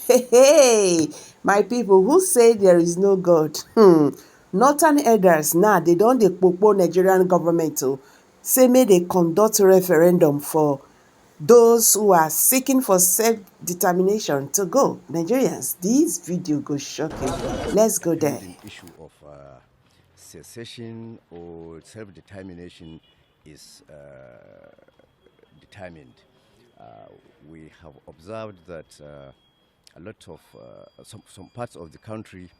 Hey, my people who say there is no God. Northern elders now they don't dey kpokpo Nigerian government to say may they conduct referendum for those who are seeking for self-determination to go. Nigerians, this video go shock you. Let's go there. Pending issue of secession or self-determination is determined. We have observed that a lot of some parts of the country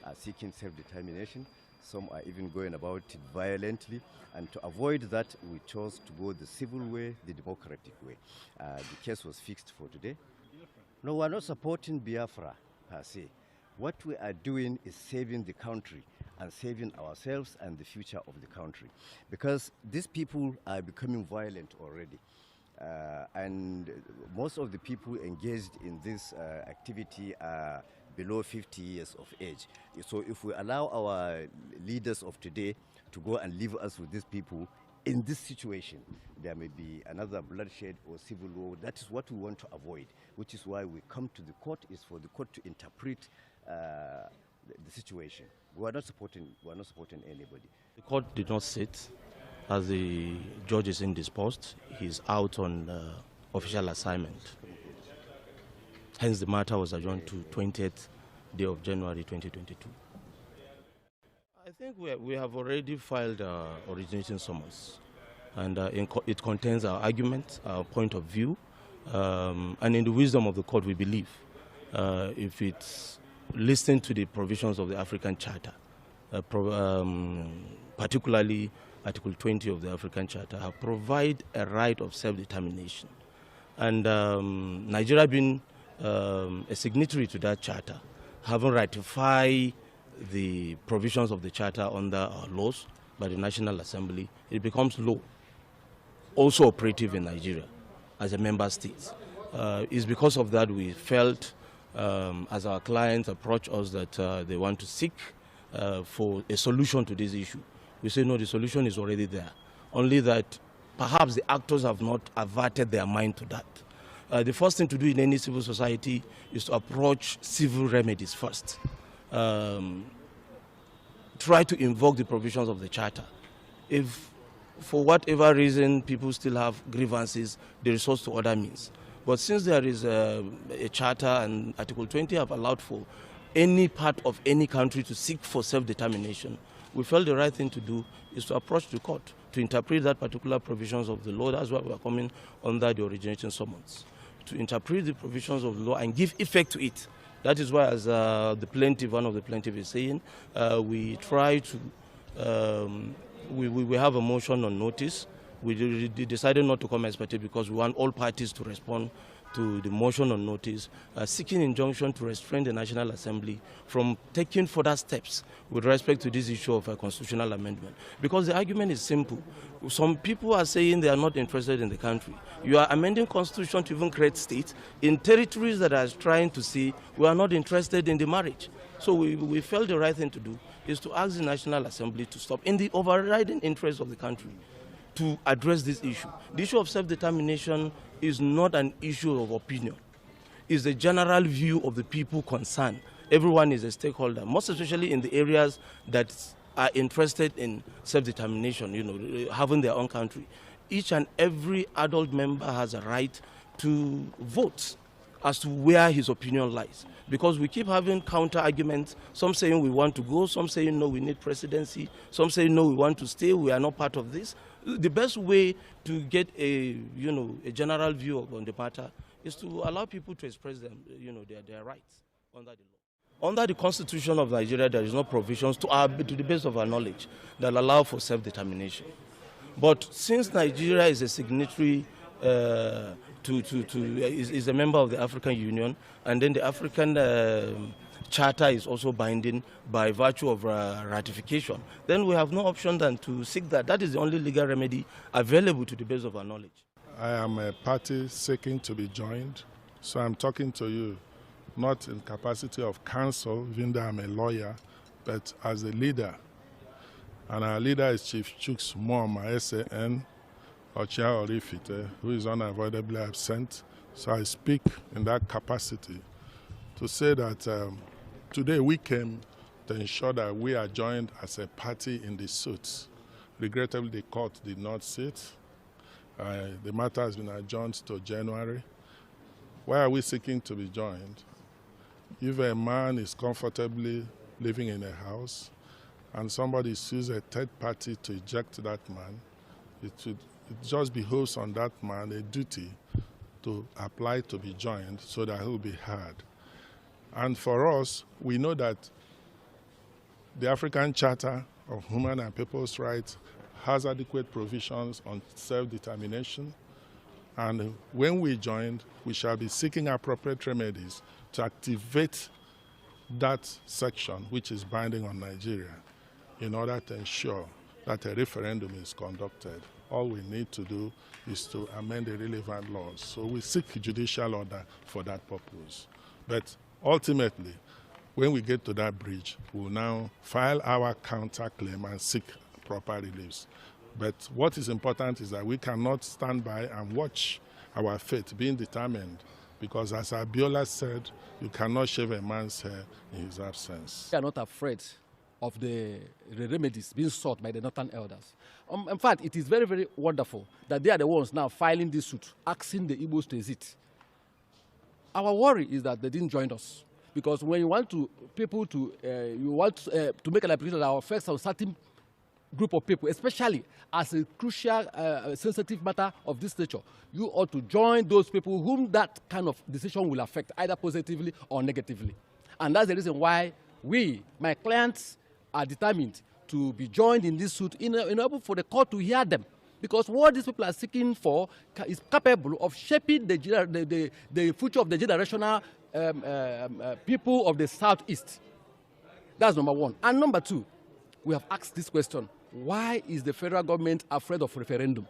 are seeking self-determination. Some are even going about it violently. And to avoid that, we chose to go the civil way, the democratic way. The case was fixed for today. No, we're not supporting Biafra per se. What we are doing is saving the country and saving ourselves and the future of the country. Because these people are becoming violent already. And most of the people engaged in this activity are below 50 years of age. So if we allow our leaders of today to go and leave us with these people, in this situation, there may be another bloodshed or civil war. That is what we want to avoid, which is why we come to the court, is for the court to interpret the situation. We are not supporting anybody. The court did not sit as the judge is indisposed. He's out on official assignment. Hence, the matter was adjourned to 20th day of January 2022. I think we have already filed originating summons, and it contains our argument, our point of view, and in the wisdom of the court, we believe if it's listening to the provisions of the African Charter, particularly Article 20 of the African Charter, provide a right of self-determination. And Nigeria being a signatory to that charter, having ratified the provisions of the charter under our laws by the National Assembly, it becomes law, also operative in Nigeria as a member state. It's because of that we felt, as our clients approach us, that they want to seek for a solution to this issue. We say, no, the solution is already there. Only that perhaps the actors have not averted their mind to that. The first thing to do in any civil society is to approach civil remedies first. Try to invoke the provisions of the charter. If for whatever reason people still have grievances, they resort to other means. But since there is a charter and Article 20 have allowed for any part of any country to seek for self-determination, we felt the right thing to do is to approach the court to interpret that particular provisions of the law. That's why we are coming under the originating summons, to interpret the provisions of the law and give effect to it. That is why, as the plaintiff, one of the plaintiffs is saying, we try to, we have a motion on notice. We decided not to come expected because we want all parties to respond to the motion on notice, seeking injunction to restrain the National Assembly from taking further steps with respect to this issue of a constitutional amendment. Because the argument is simple. Some people are saying they are not interested in the country. You are amending constitution to even create states in territories that are trying to say we are not interested in the marriage. So we felt the right thing to do is to ask the National Assembly to stop in the overriding interest of the country to address this issue. The issue of self-determination is not an issue of opinion. It's the general view of the people concerned. Everyone is a stakeholder, most especially in the areas that are interested in self-determination, you know, having their own country. Each and every adult member has a right to vote as to where his opinion lies. Because we keep having counter arguments, some saying we want to go, some saying no, we need presidency, some saying no, we want to stay, we are not part of this. The best way to get a general view on the matter is to allow people to express their rights under the law. Under the Constitution of Nigeria, there is no provisions to the best of our knowledge that allow for self-determination. But since Nigeria is a signatory is a member of the African Union, and then the African Charter is also binding by virtue of ratification, then we have no option than to seek that. That is the only legal remedy available to the best of our knowledge. I am a party seeking to be joined, so I'm talking to you not in capacity of counsel, even though I'm a lawyer, but as a leader. And our leader is Chief Chuks Muama, SAN, Ochia Orifite, who is unavoidably absent. So I speak in that capacity to say that today we came to ensure that we are joined as a party in the suit. Regrettably, the court did not sit. The matter has been adjourned to January. Why are we seeking to be joined? If a man is comfortably living in a house and somebody sues a third party to eject that man, it just behoves on that man a duty to apply to be joined so that he will be heard. And for us, we know that the African Charter of Human and People's Rights has adequate provisions on self-determination. And when we join, we shall be seeking appropriate remedies to activate that section, which is binding on Nigeria, in order to ensure that a referendum is conducted. All we need to do is to amend the relevant laws. So we seek judicial order for that purpose. But ultimately, when we get to that bridge, we'll now file our counterclaim and seek proper reliefs. But what is important is that we cannot stand by and watch our fate being determined, because as Abiola said, you cannot shave a man's hair in his absence. We are not afraid of the remedies being sought by the Northern elders. In fact, it is very, very wonderful that they are the ones now filing this suit, asking the Igbos to exit. Our worry is that they didn't join us, because when you want to make an application that affects a certain group of people, especially as a crucial, sensitive matter of this nature, you ought to join those people whom that kind of decision will affect, either positively or negatively. And that's the reason why we, my clients, are determined to be joined in this suit in order for the court to hear them. Because what these people are seeking for is capable of shaping the future of the generational people of the Southeast. That's number one. And number two, we have asked this question: why is the federal government afraid of referendum?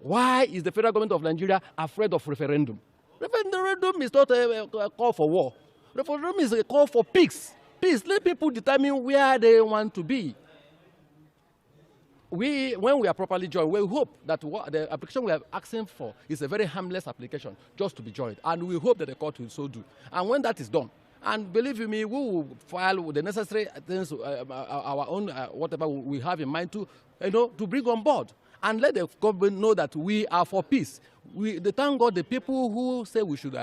Why is the federal government of Nigeria afraid of referendum? Referendum is not a call for war. Referendum is a call for peace. Peace. Let people determine where they want to be. When we are properly joined, we hope that the application we are asking for is a very harmless application, just to be joined. And we hope that the court will so do. And when that is done, and believe me, we will file the necessary things, our own, whatever we have in mind to bring on board. And let the government know that we are for peace. Thank God, the people who say we should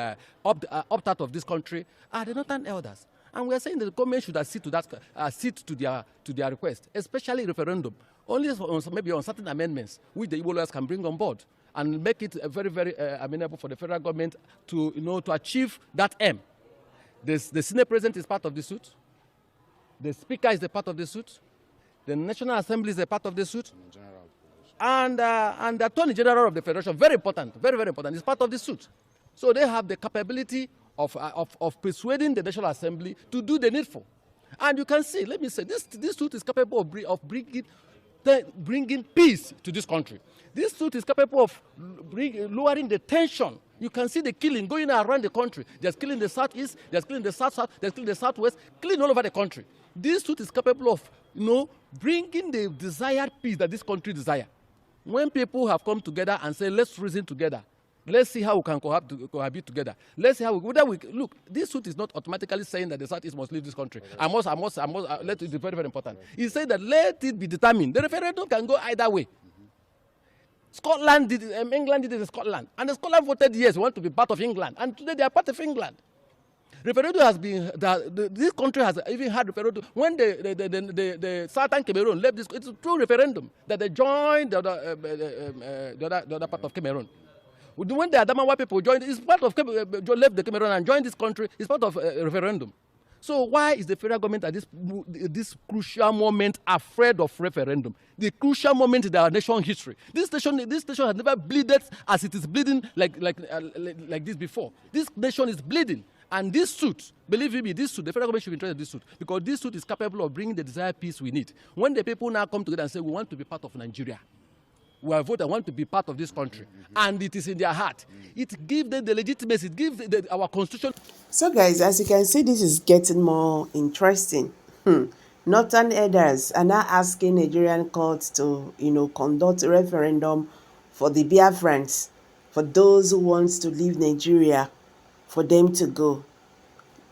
opt out of this country are the Northern elders. And we are saying that the government should accede to that, to their request, especially referendum. Only maybe on certain amendments, which the Igbo lawyers can bring on board and make it very, very amenable for the federal government to achieve that aim. The Senate President is part of the suit. The Speaker is a part of the suit. The National Assembly is a part of the suit. And the Attorney General of the Federation, very important, very, very important, is part of the suit. So they have the capability of persuading the National Assembly to do the needful. And you can see, let me say, this suit is capable of bringing peace to this country. This suit is capable of lowering the tension. You can see the killing going around the country. There's killing in the southeast, there's killing in the south, there's killing in the southwest, killing all over the country. This suit is capable of, bringing the desired peace that this country desires. When people have come together and say, let's reason together, let's see how we can cohabit together. Let's see how look. This suit is not automatically saying that the Southeast must leave this country. I must. Let it be very, very important. It says that let it be determined. The referendum can go either way. Scotland did it, England did it in Scotland, and the Scotland voted yes, we want to be part of England, and today they are part of England. Referendum has been this country has even had referendum when the Southern Cameroon left this. It's a true referendum that they joined the other part of Cameroon. When the Adamawa people joined, it's part of left the Cameroon and joined this country. It's part of a referendum. So why is the federal government at this crucial moment afraid of referendum? The crucial moment in our nation's history. This nation has never bleeded as it is bleeding like this before. This nation is bleeding. And this suit, believe me, the federal government should be interested in this suit, because this suit is capable of bringing the desired peace we need. When the people now come together and say, we want to be part of Nigeria, we are voting, want to be part of this country, and it is in their heart, it gives them the legitimacy, it gives our constitution. So guys, as you can see, this is getting more interesting. Northern elders are now asking Nigerian courts to, conduct a referendum for the Biafrans, for those who want to leave Nigeria, for them to go.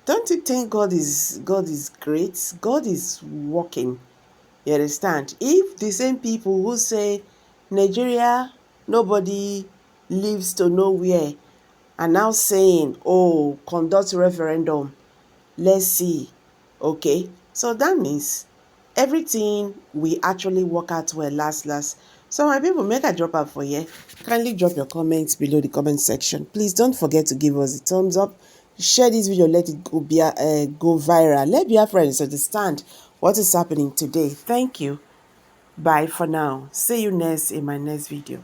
Don't you think God is great? God is working. You understand? If the same people who say Nigeria, nobody lives to nowhere, are now saying, oh, conduct referendum, let's see. Okay, so that means everything we actually work out well last. So my people, make a drop out for you. Kindly drop your comments below the comment section. Please don't forget to give us a thumbs up. Share this video, let it go viral. Let your friends understand what is happening today. Thank you. Bye for now. See you next in my next video.